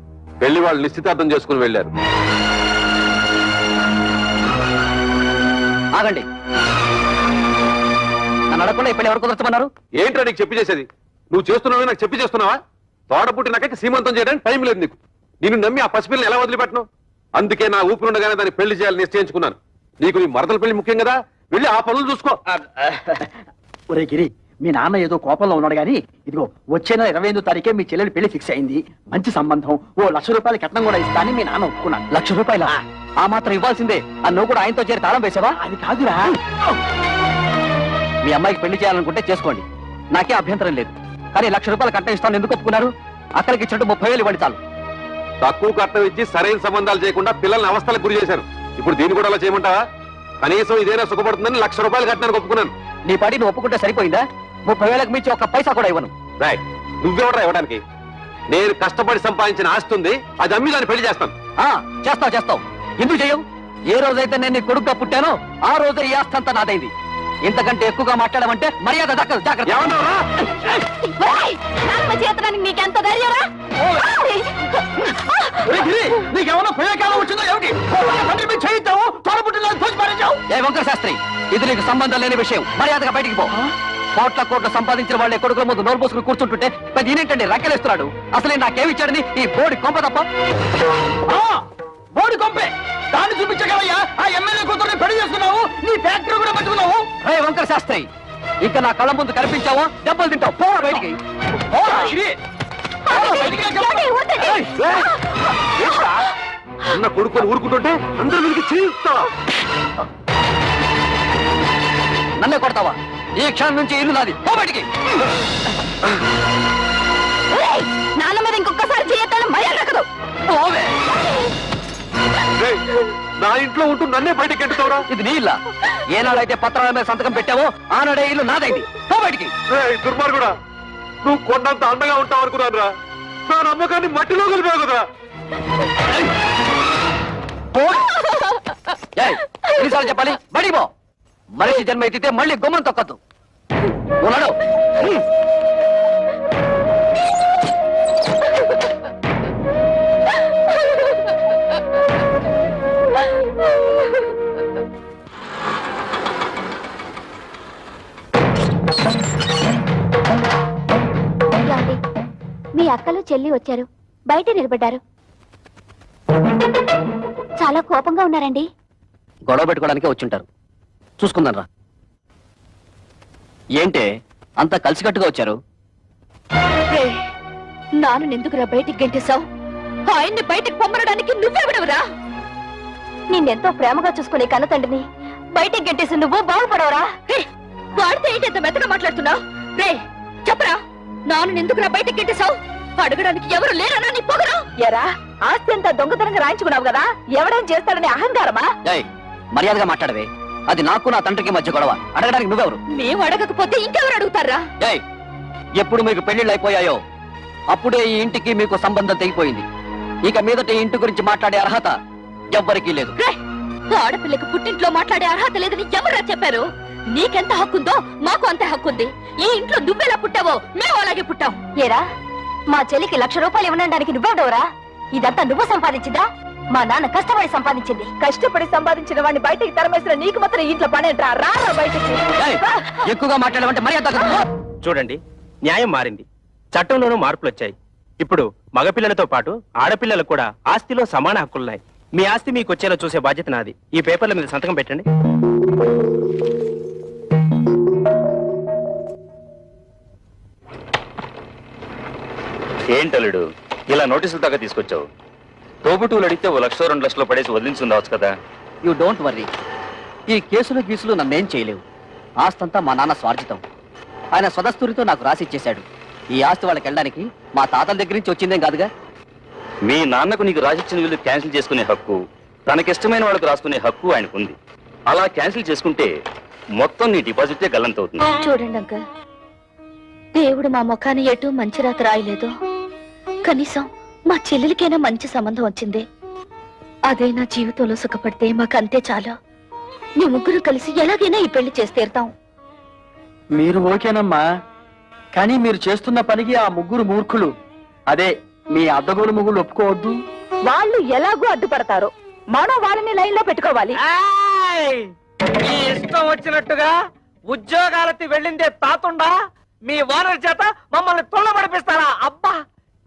పెళ్లి వాళ్ళు నిశ్చితార్థం చేసుకుని వెళ్ళారు. ఆగండి. నన్ను అడగకుండా ఈ పెళ్లి ఎవరు కుదరచమన్నారు? ఏంట్రా నీకు చెప్పి చేసేది? నువ్వు చేస్తున్నావు నాకు చెప్పి చేస్తున్నావా? తోడపుట్టినాక సీమంతం చేయడానికి టైం లేదు నీకు. నిన్ను నమ్మి ఆ పసిపిల్లని ఎలా వదిలిపెట్టను? అందుకే నా ఊపిరుండగానే దాన్ని పెళ్లి చేయాలని నిశ్చయించుకున్నాను. నీకు నీ మరదల పెళ్లి ముఖ్యం కదా, వెళ్ళి ఆ పనులు చూసుకో. ఒరే గిరి, మీ నాన్న ఏదో కోపంలో ఉన్నాడు గాని ఇదిగో వచ్చే నెల 28వ తారీఖే మీ చెల్లెలి పెళ్లి ఫిక్స్ అయింది. మంచి సంబంధం. ఓ 1,00,000 రూపాయల కట్నం కూడా ఇస్తానని మీ నాన్న ఒప్పుకున్నాను. 1,00,000 రూపాయల? ఆ మాత్రం ఇవ్వాల్సిందే. నువ్వు కూడా ఆయనతో చేరి తాళం వేసావా? అది కాదురా. మీ అమ్మాయికి పెళ్లి చేయాలనుకుంటే చేసుకోండి, నాకే అభ్యంతరం లేదు. కానీ 1,00,000 రూపాయలు కట్నం ఇస్తాను ఎందుకు ఒప్పుకున్నారు? అక్కడికి ఇచ్చినట్టు 30,000 ఇవ్వండి చాలు. తక్కువ కట్నం ఇచ్చి సరైన సంబంధాలు చేయకుండా పిల్లల్ని అవస్థలకు గురి చేశారు. ఇప్పుడు దీన్ని కూడా అలా చేయమంటావా? కనీసం ఇదేనా సుఖపడుతుందని 1,00,000 రూపాయలు కట్టానికి ఒప్పుకున్నాను. నీ పాటి నువ్వు ఒప్పుకుంటే సరిపోయిందా? 30,000కి మించి ఒక్క పైసా కూడా ఇవ్వను. రాయ్, నువ్వెవడరా ఇవ్వడానికి? నేను కష్టపడి సంపాదించిన ఆస్తి ఉంది, అది అమ్మి దాన్ని పెళ్లి చేస్తాను. చేస్తావు. ఎందుకు చేయవు? ఏ రోజైతే నేను నీ కొడుకుగా పుట్టానో ఆ రోజే ఈ ఆస్తి అంతా నాదైంది. ఇంతకంటే ఎక్కువగా మాట్లాడమంటే మర్యాద దక్కదు. జాగ్రత్త. నీకెంత ధైర్యరా? నీకేమన్నా ప్రయోగాలు వచ్చిందో ఏమిటి? చేయిస్తావు తోడపుట్టిన. ఏ వంకర శాస్త్రి, ఇది నీకు సంబంధం లేని విషయం. మర్యాదగా బయటికి పో. కోట్ల సంపాదించిన వాళ్ళే కొడుకుల ముందు నోరు పోసుకుని కూర్చుంటుంటే పెద్ద ఈయనేంటండి రక్కలేస్తున్నాడు? అసలే నాకేమిచ్చాడని ఈ బోడి కొంప తప్ప. బోడి కొంపే దాన్ని చూపించగలయ్యా. ఆ ఎమ్మెల్యే కూతుర్ని పెళ్లి చేస్తున్నావు, నీ ఫ్యాక్టరీ కూడా పెట్టుకున్నావు. రే వంకర శాస్త్రి, ఇంకా నా కళ్ళ ముందు కనిపించావో దెబ్బలు తింటావు. పోరా బయటికి. అన్న కొడుకుని ఊరుకుంటుంటే అందరూ వీరికి చేయిస్తావా? నన్నే కొడతావా? ఈ క్షణం నుంచి ఇల్లు నాది. పో బయటికి. నాన్న మీద ఇంకొకసారి చేయొద్దని మర్యాద దక్కదు. పోవే. రేయ్, నా ఇంట్లో ఉంటూ నన్నే బయటకి ఎంటుతావురా? ఇది నీ ఇల్లా? ఏనాడైతే పత్రాల మీద సంతకం పెట్టావో ఆనాడే ఇల్లు నాదైంది. పో బయటికి. దుర్మార్గుడా, నువ్వు కొండంత అండగా ఉంటావు అనుకున్నాను రా. నా నమ్మకాన్ని మట్టిలో కలిపావు కదా. ఎన్నిసార్లు చెప్పాలి? బడికి పో. మనిషి జన్మ ఎత్తితే మళ్ళీ గుమ్మం తొక్కద్దు. ఉన్నాడు. మీ అక్కలు చెల్లి వచ్చారు, బయట నిలబడ్డారు. చాలా కోపంగా ఉన్నారండి. గొడవ పెట్టుకోవడానికే వచ్చుంటారు. చూసుకుందాం రా. ఏంటే అంతా కలిసికట్టుగా వచ్చారు? నాన్న ఎందుకురా బయటికి గెంటేశావు? ఆయన్ని బయటికి పొమ్మనడానికి నువ్వెవడవురా? నిన్నెంతో ప్రేమగా చూసుకునే కన్న తండ్రిని బయటికి గెంటేసి నువ్వు బాగుపడవరా? వాడితే ఏంటి ఎంత మెత్తగా మాట్లాడుతున్నావు? రే చెప్పరా, నాన్న ఎందుకురా బయటికి గెంటేశావు? అడగడానికి ఎవరు లేరనా నీ పొగరు? ఎరా, ఆస్తి అంతా దొంగతనంగా రాయించుకున్నావు కదా, ఎవడేం చేస్తాడని అహంకారమా? మర్యాదగా మాట్లాడవే. అది నాకు నా తండ్రికి మధ్య గొడవ. అడగడానికి నువ్వెవరు? మేము అడగకపోతే ఇంకెవరు అడుగుతారా? ఎప్పుడు మీకు పెళ్లిళ్ళు అయిపోయాయో అప్పుడే ఈ ఇంటికి మీకు సంబంధం తెగిపోయింది. ఇక మీదట ఈ ఇంటి గురించి మాట్లాడే అర్హత ఎవ్వరికీ లేదు. ఆడపిల్లకి పుట్టింట్లో మాట్లాడే అర్హత లేదని ఎవరా చెప్పారు? నీకెంత హక్కుందో మాకు అంత హక్కుంది. ఈ ఇంట్లో నువ్వెలా పుట్టావో మేము అలాగే పుట్టాం. ఏరా, మా చెల్లికి 1,00,000 రూపాయలు ఇవ్వడానికి నువ్వెవడవరా? ఇదంతా నువ్వు సంపాదించిందా? మా నాన్న కష్టపడి సంపాదించింది. కష్టపడి సంపాదించిన వాడిని బయటికి తరమేసిన నీకు మాత్రం ఇంట్లో పనేంట్రా? రారా బయటికి. ఎక్కువగా మాట్లాడమంటే మర్యాద. చూడండి, న్యాయం మారింది, చట్టంలోనూ మార్పులు వచ్చాయి. ఇప్పుడు మగపిల్లలతో పాటు ఆడపిల్లలకు కూడా ఆస్తిలో సమాన హక్కులున్నాయి. మీ ఆస్తి మీకు వచ్చేలా చూసే బాధ్యత నాది. ఈ పేపర్ల మీద సంతకం పెట్టండి. ఏంటలుడు ఇలా నోటీసులు దాకా తీసుకొచ్చావు? తోబుటూలు అడిగితే 1 లక్ష 2 లక్షలు పడేసి వదిలించుండవచ్చు కదా. You don't worry. ఈ కేసులు గీసులు నన్నేం చేయలేవు. ఆస్తంతా మా నాన్న స్వార్జితం. ఆయన స్వదస్తూరితో నాకు రాసిచ్చేశాడు. ఈ ఆస్తి వాళ్ళకి వెళ్ళడానికి మా తాతల దగ్గర నుంచి వచ్చిందేం కాదుగా. మీ నాన్నకు నీకు రాసిచ్చిన వీళ్ళు క్యాన్సిల్ చేసుకునే హక్కు, తనకిష్టమైన వాళ్ళకు రాసుకునే హక్కు ఆయనకుంది. అలా క్యాన్సిల్ చేసుకుంటే మొత్తం నీ డిపాజిటే గల్లంతవుతుంది. చూడండి అంకల్, దేవుడు మా ముఖాన్ని ఎటు మంచి రాత రాయలేదు. కనీసం మా చెల్లెలికైనా మంచి సంబంధం వచ్చింది. అదే నా జీవితంలో సుఖపడితే మాకంతే చాలా. మీ ముగ్గురు కలిసి ఎలాగైనా ఈ పెళ్లి చేసి తీరుతాం. మీరు ఓకేనమ్మా, కానీ మీరు చేస్తున్న పనికి ఆ ముగ్గురు మూర్ఖులు, అదే మీ అద్దగోలు ముగ్గురు ఒప్పుకోవద్దు. వాళ్ళు ఎలాగో అడ్డుపడతారు, మనం వాళ్ళని లైన్ లో పెట్టుకోవాలి. మీ ఇష్టం వచ్చినట్టుగా ఉద్యోగాలకి వెళ్ళిందే తాతుండా మీ ఓనర్ చేత మమ్మల్ని తొల్లబడిపిస్తారా? అబ్బా,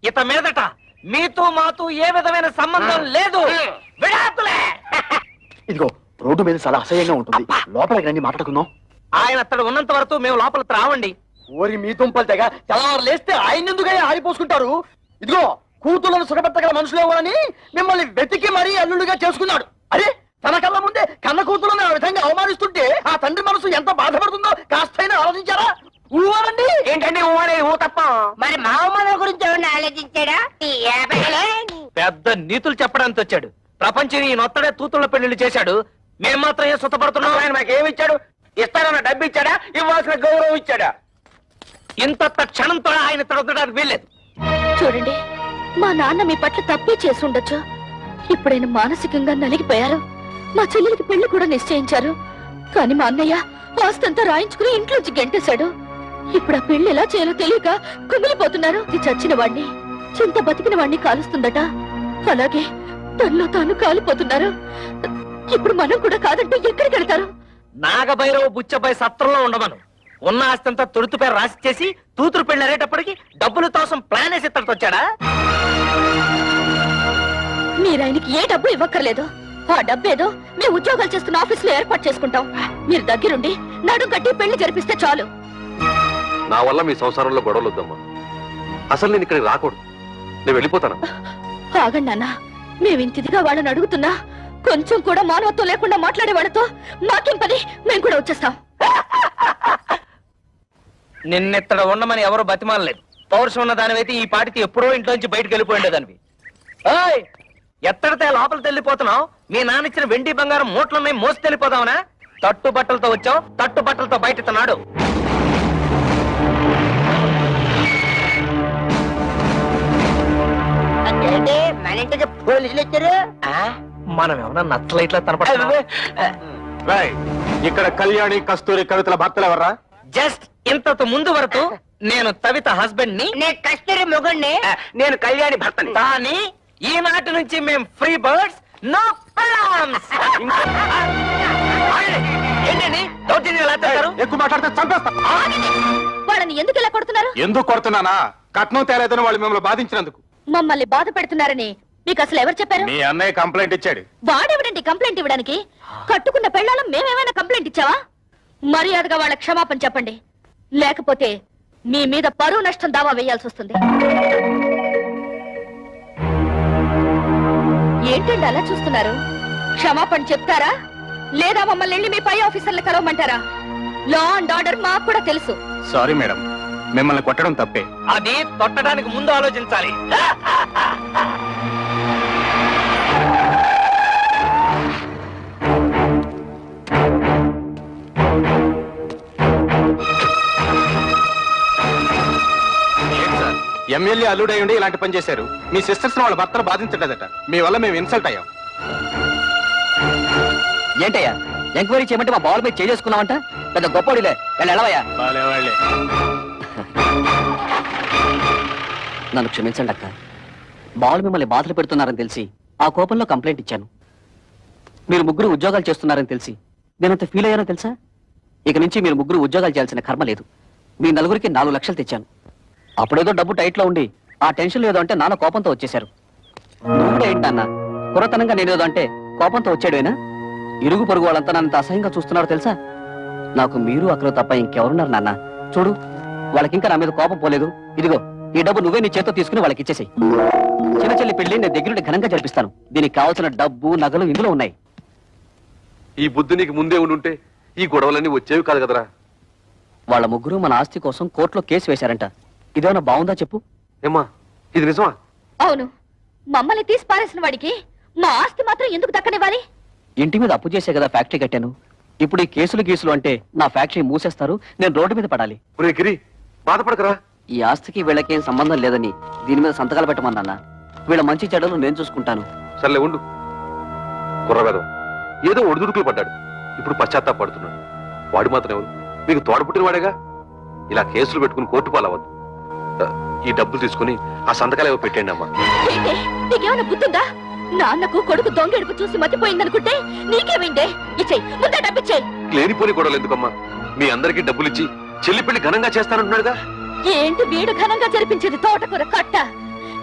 ఇత మీదట మీతో మాతో ఏ విధమైన సంబంధం లేదు. విడాకులే. ఇదిగో రోడ్డు మీద చాలా అసహ్యంగా ఉంటుంది, లోపలికి రండి మాట్లాడుకుందాం. ఆయన అతడు ఉన్నంత వరకు మేము లోపలికి రావండి. ఓరి మీ దుంపలు తెగ తెల్లవారు లేస్తే ఆయన ఎందుకై ఆడిపోసుకుంటారు? ఇదిగో కూతుళ్ళను సుఖపెట్టగల మనుషులేమోనని మిమ్మల్ని వెతికి మరీ అల్లుడిగా చేసుకున్నాడు. అరే, తన కళ్ళ ముందే కన్న కూతులను ఆ విధంగా అవమానిస్తుంటే ఆ తండ్రి మనసు ఎంత బాధపడుతుందో కాస్తైనా ఆలోచించారా? ఊవాలండి. ఏంటండి ఊవనే ఊ తప్ప మరి మా అమ్మ గురించి ఎవరిని ఆలోచించాడా? పెద్ద నీతులు చెప్పడానికి వచ్చాడు. ప్రపంచం ఈ నొత్తడే తూతుళ్ళ పెళ్లిళ్ళు చేశాడు. మేం మాత్రం ఏం సుఖపడుతున్నాం? ఆయన మాకేమి ఇచ్చాడు? ఇస్తానన్న డబ్బు ఇచ్చాడా? ఇవ్వాల్సిన గౌరవం ఇచ్చాడా? ఇంత క్షణంతో ఆయన తడవడానికి వీల్లేదు. చూడండి, మా నాన్న మీ పట్ల తప్పే చేసి ఉండొచ్చు. ఇప్పుడైనా మానసికంగా నలిగిపోయారు. మా చెల్లెలికి పెళ్లి కూడా నిశ్చయించారు. కానీ మా అన్నయ్య ఆస్తంతా రాయించుకుని ఇంట్లోంచి గెంటేశాడు. ఇప్పుడు ఆ పెళ్లి ఎలా చేయాలో తెలియక కుమిలిపోతున్నారు. ఇది చచ్చిన వాణ్ణి, చింత బతికిన వాణ్ణి కాలుస్తుందట. అలాగే తనలో తాను కాలిపోతున్నారు. ఇప్పుడు మనం కూడా కాదంటే ఎక్కడికి వెళ్తారు? నాగభైరవ బుచ్చబాయ్ సత్రంలో ఉండమను. ఉన్న ఆస్తంతా తొడుతు పేరు రాసిచ్చేసి తూతురు పెళ్లి అరేటప్పటికి డబ్బుల కోసం ప్లాన్ వేసి ఇక్కడికి వచ్చాడా? మీరాయనకి ఏ డబ్బు ఇవ్వక్కర్లేదు. ఆ డబ్బేదో మేము ఉద్యోగాలు చేస్తున్న ఆఫీస్ లో ఏర్పాటు చేసుకుంటాం. మీరు దగ్గరుండి నడుం కట్టి పెళ్లి జరిపిస్తే చాలు. నా వల్ల మీ సంసారంలో గొడవలు వద్దమ్మా. అసలు నేను ఇక్కడికి రాకూడదు. నేను వెళ్ళిపోతాను. ఆగండి నాన్న, మేమింతిదిగా వాళ్ళని అడుగుతున్నా కొంచెం కూడా మానవత్వం లేకుండా మాట్లాడే వాళ్ళతో మాకేం పని? మేము కూడా వచ్చేస్తాం. నిన్నెత్తడ ఉండమని ఎవరు బతిమాలలేదు. పౌరుషం ఉన్న దానివైతే ఈ పాటికి ఎప్పుడో ఇంట్లోంచి బయటకు వెళ్ళిపోయిండేదానివి. ఓయ్, ఎత్తడితే లోపలికి వెళ్ళిపోతున్నావు? మీ నాన్న ఇచ్చిన వెండి బంగారం మూట్లున్నాయి, మోసి వెళ్ళిపోదావునా? తట్టు బట్టలతో వచ్చావు, తట్టు బట్టలతో బయట నాడు. మన ఇంటికి పోలీసులు వచ్చారు. మనం ఏమన్నా నచ్చలైట్లా కనపడుతున్నావా? ఇక్కడ కళ్యాణి కస్తూరి కవితల భర్తలు ఎవర్రా? జస్ట్ ఇంతకు ముందు వరకు నేను కవిత హస్బెండ్ ని, నేను కస్తూరి మొగుణ్ణి. నేను కళ్యాణి భర్తని. కానీ ఈనాటి నుంచి మేము ఫ్రీ బర్డ్స్, నో ప్రాబ్లమ్స్. ఏంటండి దౌర్జన్యం ఎలా చేస్తారు? ఎక్కువ మాట్లాడితే చంపేస్తా. వాళ్ళని ఎందుకు ఇలా కొడుతున్నారు? ఎందుకు కొడుతున్నానా? కట్నం తేలేదని వాళ్ళు మిమ్మల్ని బాధించినందుకు. మమ్మల్ని బాధ పెడుతున్నారని మీకు అసలు ఎవరు చెప్పారు? మీ అన్నయ్య కంప్లైంట్ ఇచ్చాడు. వాడెవడండి కంప్లైంట్ ఇవ్వడానికి? కట్టుకున్న పెళ్ళాలం మేమేమైనా కంప్లైంట్ ఇచ్చావా? మర్యాదగా వాళ్ళ క్షమాపణ చెప్పండి, లేకపోతే మీ మీద పరువు నష్టం దావా వేయాల్సి వస్తుంది. ఏంటండి అలా చూస్తున్నారు? క్షమాపణ చెప్తారా లేదా మమ్మల్ని వెళ్ళి మీ పై ఆఫీసర్లు కలవమంటారా? లా అండ్ ఆర్డర్ మాకు కూడా తెలుసు. సారీ మేడం, మిమ్మల్ని కొట్టడం తప్పే. అది తొట్టడానికి ముందు ఆలోచించాలి. ఎమ్మెల్యే అల్లుడై ఉండి ఇలాంటి పని చేశారు. మీ సిస్టర్స్ వాళ్ళ భర్తలు బాధించలేదట. మీ వల్ల మేము ఇన్సల్ట్ అయ్యాం. ఏంటయ్యా ఎంక్వైరీ చేయమంటే మా బాల్ మీద చేసుకున్నావంట? పెద్ద గొప్పడిలే, వెళ్ళవయ్యా. నన్ను క్షమించండి అక్క. బాలు మిమ్మల్ని బాధలు పెడుతున్నారని తెలిసి ఆ కోపంలో కంప్లైంట్ ఇచ్చాను. మీరు ముగ్గురు ఉద్యోగాలు చేస్తున్నారని తెలిసి నేనంత ఫీల్ అయ్యానో తెలుసా? ఇక నుంచి మీరు ముగ్గురు ఉద్యోగాలు చేయాల్సిన కర్మ లేదు. మీ నలుగురికి 4 లక్షలు తెచ్చాను. అప్పుడేదో డబ్బు టైట్లో ఉండి ఆ టెన్షన్ ఏదో అంటే నాన్న కోపంతో వచ్చేశారు. నువ్వు కూడా ఏంటి నాన్న కురతనంగా నేనేదో అంటే కోపంతో వచ్చాడేనా? ఇరుగు పొరుగు వాళ్ళంతా నన్ను అసహ్యంగా చూస్తున్నారు తెలుసా? నాకు మీరు అక్కడ తప్ప ఇంకెవరున్నారు నాన్న? చూడు, వాళ్ళకింకా నా మీద కోపం పోలేదు. ఇదిగో ఈ డబ్బు నువ్వే నీ చేత్తో తీసుకుని వాళ్ళకి ఇచ్చేసేయ్. చిన్న చెల్లి పెళ్లి నేను దగ్గరుండి ఘనంగా జరిపిస్తాను. దీనికి కావాల్సిన డబ్బు నగలు ఇందులో ఉన్నాయి. ఈ బుద్ధి నీకు ముందే ఉండుంటే ఈ గొడవలన్నీ వచ్చేవి కాదు కదరా. వాళ్ళ ముగ్గురు మన ఆస్తి కోసం కోర్టులో కేసు వేశారంట. ఇదేమన్నా బాగుందా చెప్పు? ఏమ్మా ఇది నిజమా? అవును, మమ్మల్ని తీసి పారేసిన వాడికి మా ఆస్తి మాత్రం ఎందుకు దక్కనివ్వాలి? ఇంటి మీద అప్పు చేసే కదా ఫ్యాక్టరీ కట్టాను. ఇప్పుడు ఈ కేసులు అంటే నా ఫ్యాక్టరీ మూసేస్తారు, నేను రోడ్డు మీద పడాలి. ఒరే గిరి, బాధపడకరా. ఈ ఆస్తికి వీళ్ళకేం సంబంధం లేదని దీని మీద సంతకాలు పెట్టమన్నా. వీళ్ళ మంచి చెడ్డలు నేను చూసుకుంటాను. సర్లే ఉండు. కుర్రవేదం ఏదో ఒడిదుడుకులు పడ్డాడు, ఇప్పుడు పశ్చాత్తాపడుతున్నాడు. వాడు మాత్రం ఎవరు? మీకు తోడపుట్టిన వాడేగా. ఇలా కేసులు పెట్టుకుని కోర్టు పాలవద్దు. ఈ డబ్బులు తీసుకుని ఆ సంతకాలు ఏవో పెట్టండి అమ్మా. ఏంటి, నీకేమైనా బుద్ధుందా? నాన్నకు కొడుకు దొంగెడుపు చూసి మతిపోయిందనుకుంటే నీకేమైందే? ఇచ్చేయ్, ముందే డబ్బిచ్చేయ్. లేనిపోని గొడవలు ఎందుకమ్మా? మీ అందరికీ డబ్బులు ఇచ్చి చెల్లి పెళ్లి ఘనంగా చేస్తానంటున్నాడుగా. ఏంటి వీడు ఘనంగా జరిపించేది తోటకూర కట్ట?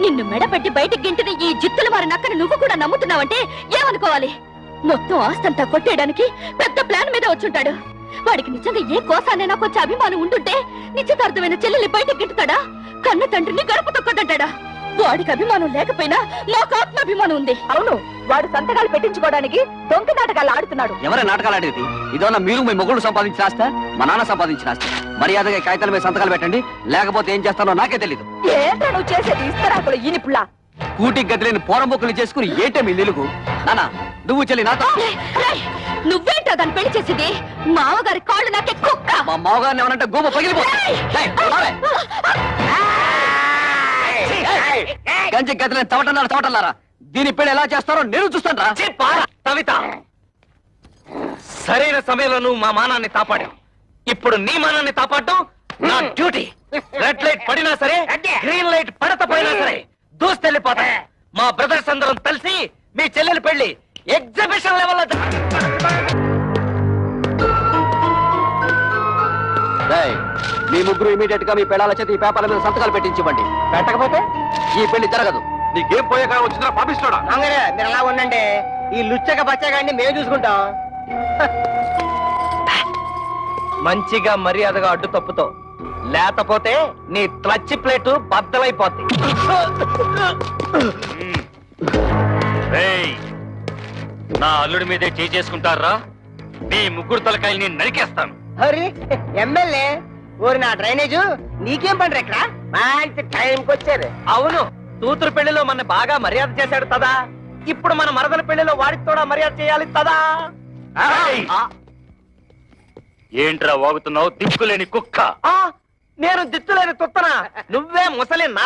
నిన్ను మెడపెట్టి బయటికి గింటిన ఈ జిత్తుల వారి నక్కని నువ్వు కూడా నమ్ముతున్నావంటే ఏమనుకోవాలి? మొత్తం ఆస్తంతా కొట్టేయడానికి పెద్ద ప్లాన్ మీద వచ్చుంటాడు. వాడికి నిజంగా ఏ కోసానైనా కొంచెం అభిమానం ఉంటుంటే నిశ్చితార్థమైన చెల్లెల్ని బయటికి గింటుతాడా? కన్న తండ్రిని గడప తొక్కదంటాడా? వాడికి అభిమానం లేకపోయినా నాకు ఆత్మాభిమానం ఉంది. అవును, వాడు సంతకాలు పెట్టించుకోవడానికి దొంగ నాటకాలు ఆడుతున్నాడు. ఎవరే నాటకాలు ఆడేది? ఇదన్నా మీరు మీ మొగుళ్ళు సంపాదించిన ఆస్తా, మా నాన్న సంపాదించిన ఆస్తి? మర్యాదగా ఈ కాగితాల మీద సంతకాలు పెట్టండి, లేకపోతే ఏం చేస్తానో నాకే తెలీదు. ఏంటో నువ్వు చేసేది? ఇస్తరాకులు ఈనిపుల్లా. కూటికి గదిలేని పోరంబొక్కులు చేసుకుని ఏంటే మీ నిలుగు? నానా నువ్వు చెల్లి నాతో. రేయ్, నువ్వేంటో దాన్ని పెళ్లి చేసింది? మామగారి కాళ్ళు నాకే కుక్క. మా మామగారిని ఏమనంటే గోమ పగిలిపోతుంది. గంజి గదిలేని తవటన్నారా? దీని పెళ్లి ఎలా చేస్తారో నేను చూస్తాను రా. కవిత, సరైన సమయంలో నువ్వు మా మానాన్ని కాపాడావు. ఇప్పుడు నీ మానాన్ని కాపాడటం నా డ్యూటీ. రెడ్ లైట్ పడినా సరే, గ్రీన్ లైట్ పడకపోయినా సరే దూస్తెళ్ళిపోతా. మా బ్రదర్స్ అందరం కలిసి మీ చెల్లెలి పెళ్లి ఎగ్జిబిషన్ లెవెల్లో మీ ముగ్గురు ఇమీడియట్ గా మీ పెళ్ళాల చేతి ఈ పేపర్ల మీద సంతకాలు పెట్టించివ్వండి. పెట్టకపోతే ఈ పెళ్లి జరగదు. నీకేం పోయే కాలం వచ్చిందా పాపిస్తాడా? మీరు అలా ఉండండి, ఈ లుచ్చక బచ్చగాన్ని మేము చూసుకుంటాం. మంచిగా మర్యాదగా అడ్డు తప్పుతో, లేకపోతే నీ క్లచ్ ప్లేటు బద్దలైపోద్ది. రేయ్, నా అల్లుడి మీదే చేసుకుంటారా? మీ ముగ్గురు తలకాయల్ని నరికేస్తాను. హరి ఎమ్మెల్యే ఊరి నా డ్రైనేజు నీకేం పండ్రు ఇక్కడ? మంచి టైంకి వచ్చారు. అవును, కూతురు పెళ్లిలో మన బాగా మర్యాద చేశాడు కదా, ఇప్పుడు మన మరదల పెళ్లిలో వాడికి కూడా మర్యాద చేయాలి కదా. ఏయ్! ఏంట్రా వాగుతున్నావు దిక్కులేని కుక్క? నేను దిత్తులేని తుత్తన, నువ్వే ముసలి నా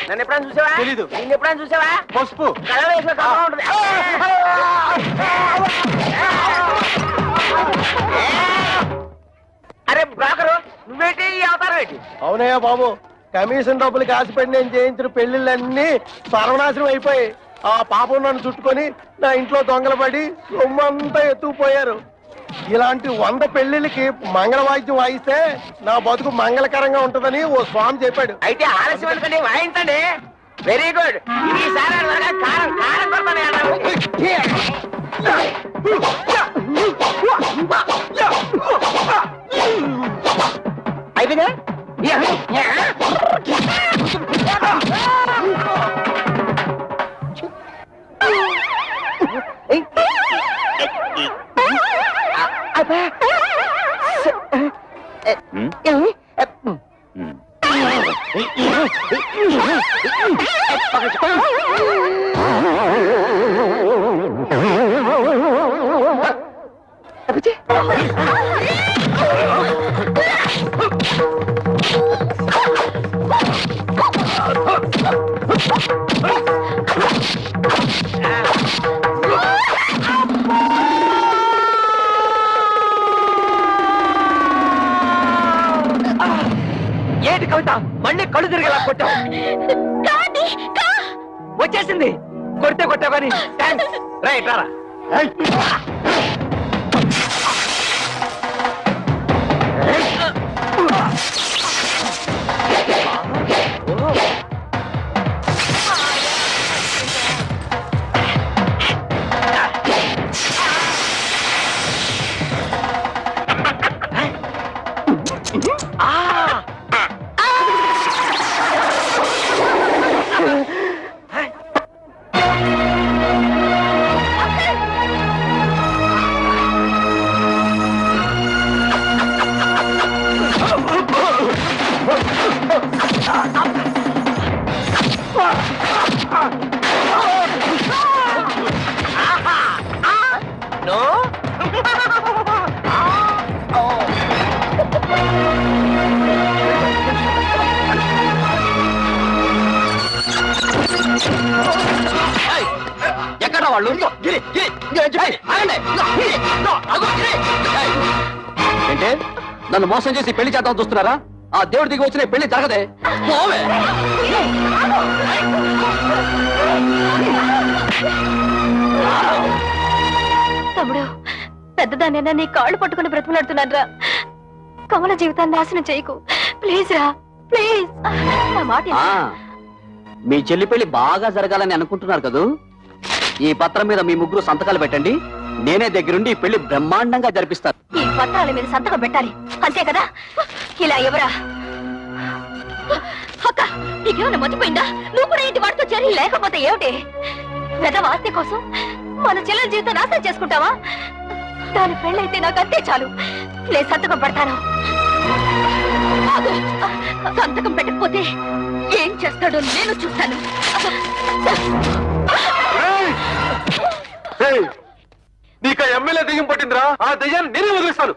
నన్ను ఎప్పుడైనా చూసావా? తెలీదు. నిన్ను ఎప్పుడైనా చూసావా? పసుపు కళ వేసిన కళ ఉంటుంది. అరే బ్రోకరు, నువ్వేంటి ఈ అవతారం ఏంటి? అవునయ్యా బాబు, కమిషన్ డబ్బులు కాసిపెట్టి నేను చేయించిన పెళ్లిళ్ళన్నీ సర్వనాశనం అయిపోయి ఆ పాపం నన్ను చుట్టుకొని నా ఇంట్లో దొంగలు పడి సొమ్మంతా ఎత్తుకుపోయారు. ఇలాంటి 100 పెళ్లిళ్ళకి మంగళవాద్యం వాయిస్తే నా బతుకు మంగళకరంగా ఉంటుందని ఓ స్వామి చెప్పాడు. అయితే ఆలస్యం ఎందుకండి, వాయించండి. Very good. ఈసారి కారం కారం అయిపోయిందా? ఏంటి కవిత మళ్ళీ కళ్ళు తిరిగేలా కొట్టావు వచ్చేసింది కొడితే కొట్టావు కానీ థాంక్స్. రైట్ రారా ఎక్కడ వాళ్ళు ఏంటే నన్ను మోసం చేసి పెళ్లి చేద్దాం చూస్తున్నారా? ఆ దేవుడి దిగి వచ్చిన పెళ్లి జరగదే. పోవే. తమ్ముడు పెద్దదాన్నైనా నీ కాళ్ళు పట్టుకుని బ్రతుకులాడుతున్నాను రా. కమల జీవితాన్ని నాశనం చేయకు ప్లీజ్ రా ప్లీజ్. నా మాట ఆ, మీ చెల్లి పెళ్లి బాగా జరగాలని అనుకుంటున్నారు కదూ? ఈ పత్రం మీద మీ ముగ్గురు సంతకాలు పెట్టండి. నేనే దగ్గరుండి ఈ పెళ్లి బ్రహ్మాండంగా జరిపిస్తాను. ఈ పత్రాల మీద సంతకం పెట్టాలి అంతే కదా? ఇలా ఎవరా అక్క నీకేమైనా మర్చిపోయిందా? నువ్వు కూడా ఇంటి వాడితో చేరి లేకపోతే ఏమిటి? పెద్ద వాస్తి కోసం మన చెల్లెల జీవితం నాశనం చేసుకుంటావా? దాని పెళ్ళైతే నాకు అంతే చాలు. నేను సంతకం పెడతాను. ఆగు. సంతకం పెట్టకపోతే ఏం చేస్తాడో నేను చూస్తాను. నీకు ఎమ్మెల్యే దెయ్యం పట్టిందిరా. ఆ దెయ్యాన్ని నేనే వదిలేస్తాను.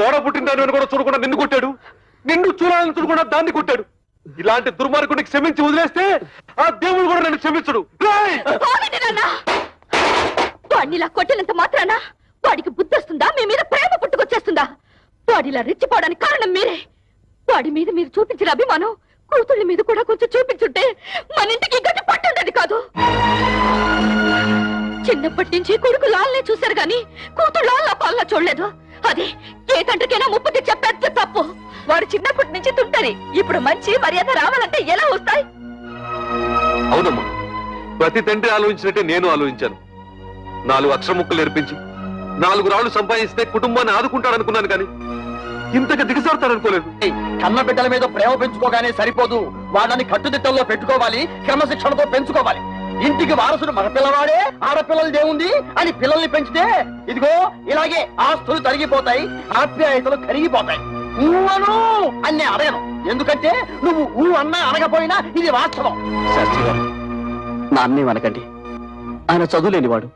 తోడ పుట్టిందని కూడా చూడకుండా నిన్ను కొట్టాడు. నిన్ను చూడాలని చూడకుండా దాన్ని కొట్టాడు. ఇలాంటి దుర్మార్గుడికి క్షమించి వదిలేస్తే ఆ దేవుడు కూడా నన్ను క్షమించడు. వాడినిలా కొట్టినంత మాత్రాన వాడికి బుద్ధి వస్తుందా? మీ మీద ప్రేమ పుట్టుకొచ్చేస్తుందా? వాడిలా రెచ్చిపోవడానికి కారణం మీరే. వాడి మీద మీరు చూపించిన అభిమానం కూతుళ్ళ మీద కూడా కొంచెం చూపించుంటే మన ఇంటికి గట్టి పట్టుండేది కాదు. చిన్నప్పటి నుంచి కొడుకు లాల్నే చూశారు గాని కూతురు లాల్లా పాలన చూడలేదు. అది ఏ తండ్రికైనా ముప్పు తెచ్చే పెద్ద తప్పు. వాడు చిన్నప్పటి నుంచి తుంటరి. ఇప్పుడు మంచి మర్యాద రావాలంటే ఎలా వస్తాయి? అవునమ్మా, ప్రతి తండ్రి ఆలోచించినట్టే నేను ఆలోచించాను. 4 అక్షర ముక్కలు నేర్పించి 4 రాళ్లు సంపాదిస్తే కుటుంబాన్ని ఆదుకుంటాడనుకున్నాను కానీ ఇంతగా దిగజారుతాడనుకోలేదు. కన్న బిడ్డల మీద ప్రేమ పెంచుకోగానే సరిపోదు. వాళ్ళని కట్టుదిట్టంలో పెట్టుకోవాలి, క్రమశిక్షణతో పెంచుకోవాలి. ఇంటికి వారసుడు మగపిల్లవాడే, ఆడపిల్లలదేముంది అని పిల్లల్ని పెంచితే ఇదిగో ఇలాగే ఆస్తులు తరిగిపోతాయి, ఆప్యాయతలు కరిగిపోతాయి. ఊహను అన్నే అడగను, ఎందుకంటే నువ్వు ఊ అన్నా అనకపోయినా ఇది వాస్తవం. శాస్త్రి గారు, నా అన్నీ అనకండి. ఆయన చదువులేనివాడు.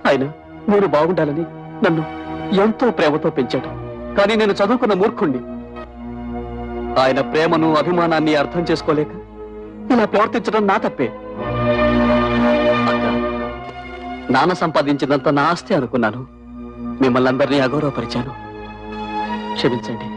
ఆయన నేను బాగుండాలని నన్ను ఎంతో ప్రేమతో పెంచాడు. కానీ నేను చదువుకున్న మూర్ఖుణ్ణి. ఆయన ప్రేమను అభిమానాన్ని అర్థం చేసుకోలేక ఇలా ప్రవర్తించడం నా తప్పే. నాన్న సంపాదించినంత నా ఆస్తి అనుకున్నాను. మిమ్మల్ని అందరినీ అగౌరవపరిచాను. క్షమించండి.